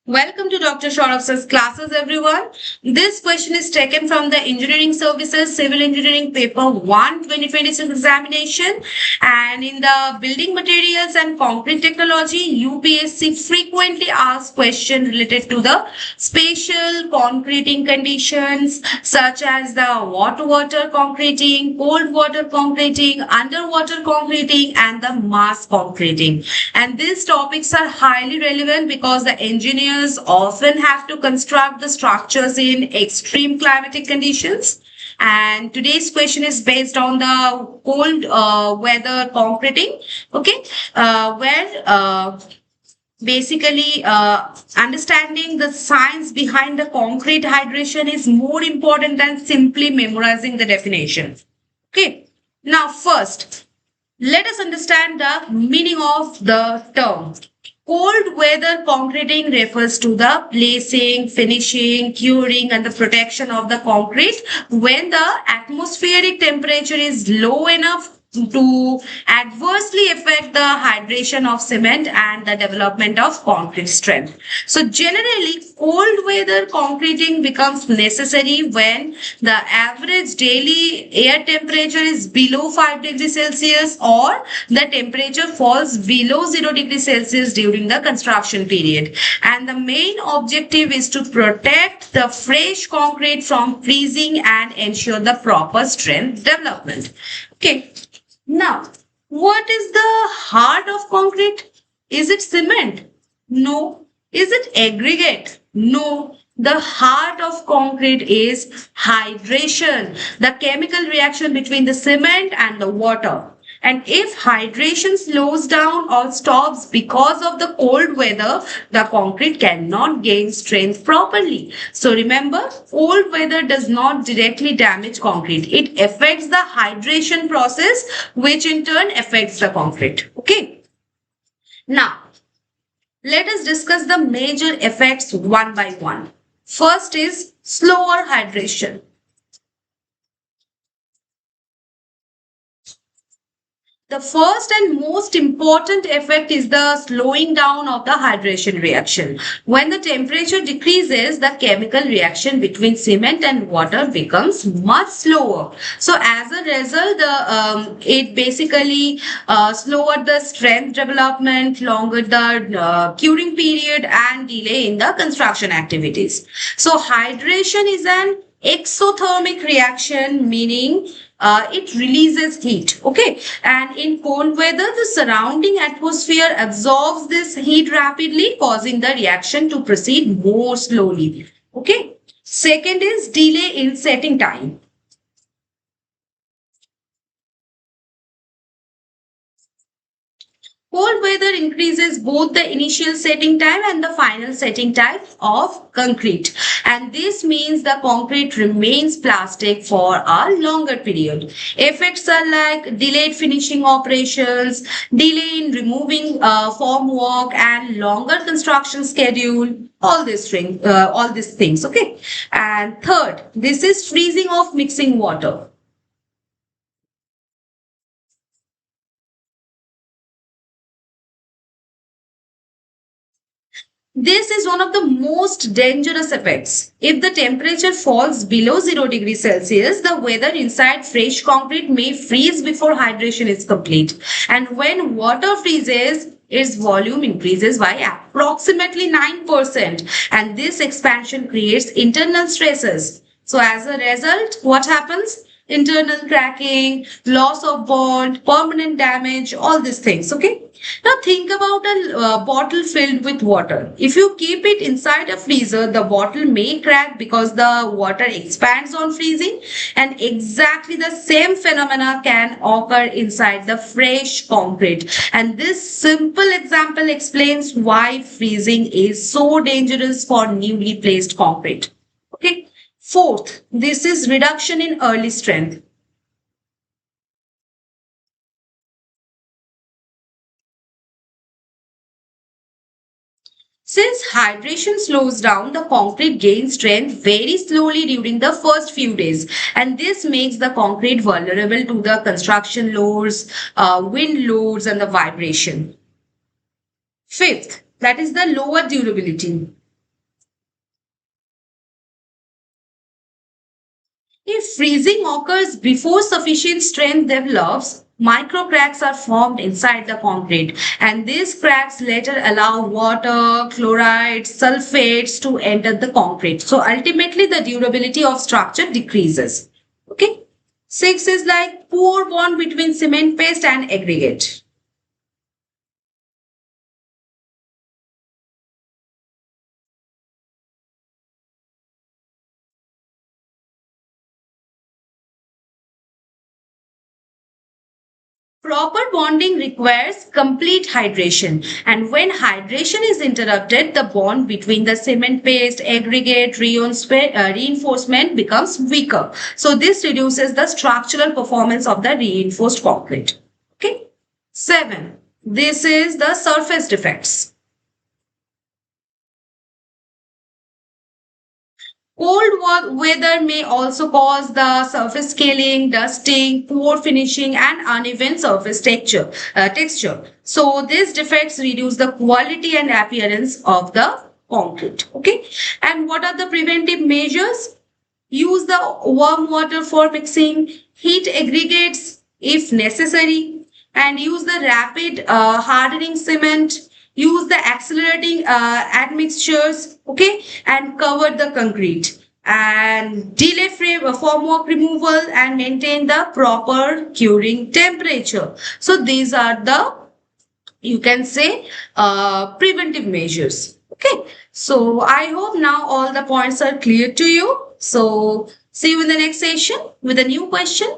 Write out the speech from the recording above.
Welcome to Dr. Saurav's classes, everyone. This question is taken from the Engineering Services Civil Engineering Paper 1 2026 examination. And in the Building Materials and Concrete Technology, UPSC frequently asks questions related to the spatial concreting conditions such as the water-water concreting, cold water concreting, underwater concreting, and the mass concreting. And these topics are highly relevant because the engineers often have to construct the structures in extreme climatic conditions. And today's question is based on the cold weather concreting, okay, where basically understanding the science behind the concrete hydration is more important than simply memorizing the definition. Okay, now first, let us understand the meaning of the term. Cold weather concreting refers to the placing, finishing, curing, and the protection of the concrete when the atmospheric temperature is low enough to adversely affect the hydration of cement and the development of concrete strength. So generally, cold weather concreting becomes necessary when the average daily air temperature is below 5 degrees Celsius or the temperature falls below 0 degrees Celsius during the construction period. And the main objective is to protect the fresh concrete from freezing and ensure the proper strength development. Okay. Now, what is the heart of concrete? Is it cement? No. Is it aggregate? No. The heart of concrete is hydration, the chemical reaction between the cement and the water. And if hydration slows down or stops because of the cold weather, the concrete cannot gain strength properly. So remember, cold weather does not directly damage concrete. It affects the hydration process, which in turn affects the concrete. Okay. Now, let us discuss the major effects one by one. First is slower hydration. The first and most important effect is the slowing down of the hydration reaction. When the temperature decreases, the chemical reaction between cement and water becomes much slower. So as a result, it basically slowered the strength development, longer the curing period, and delay in the construction activities. So hydration is an exothermic reaction, meaning it releases heat. Okay, and in cold weather, the surrounding atmosphere absorbs this heat rapidly, causing the reaction to proceed more slowly. Okay, second is delay in setting time. Cold weather increases both the initial setting time and the final setting time of concrete. And this means the concrete remains plastic for a longer period. Effects are like delayed finishing operations, delay in removing formwork, and longer construction schedule. All these things. Okay. And third, this is freezing of mixing water. This is one of the most dangerous effects. If the temperature falls below 0 degrees Celsius, the weather inside fresh concrete may freeze before hydration is complete. And when water freezes, its volume increases by approximately 9%. And this expansion creates internal stresses. So as a result, what happens? Internal cracking, loss of bond, permanent damage, all these things. Okay. Now think about a bottle filled with water. If you keep it inside a freezer, the bottle may crack because the water expands on freezing, and exactly the same phenomena can occur inside the fresh concrete. And this simple example explains why freezing is so dangerous for newly placed concrete. Okay. Fourth, this is reduction in early strength. Since hydration slows down, the concrete gains strength very slowly during the first few days, and this makes the concrete vulnerable to the construction loads, wind loads, and the vibration. Fifth, that is the lower durability. freezing occurs before sufficient strength develops, micro cracks are formed inside the concrete, and these cracks later allow water, chlorides, sulfates to enter the concrete. So ultimately the durability of structure decreases. Okay. 6 is like poor bond between cement paste and aggregate. Proper bonding requires complete hydration, and when hydration is interrupted, the bond between the cement paste, aggregate, reinforcement becomes weaker. So this reduces the structural performance of the reinforced concrete. Okay. 7. This is the surface defects. Cold weather may also cause the surface scaling, dusting, poor finishing, and uneven surface texture. So these defects reduce the quality and appearance of the concrete. Okay. And what are the preventive measures? Use the warm water for mixing, heat aggregates if necessary, and use the rapid hardening cement, use the accelerating admixtures, okay, and cover the concrete, and delay formwork removal, and maintain the proper curing temperature. So these are the, you can say, preventive measures. Okay. So I hope now all the points are clear to you. So see you in the next session with a new question.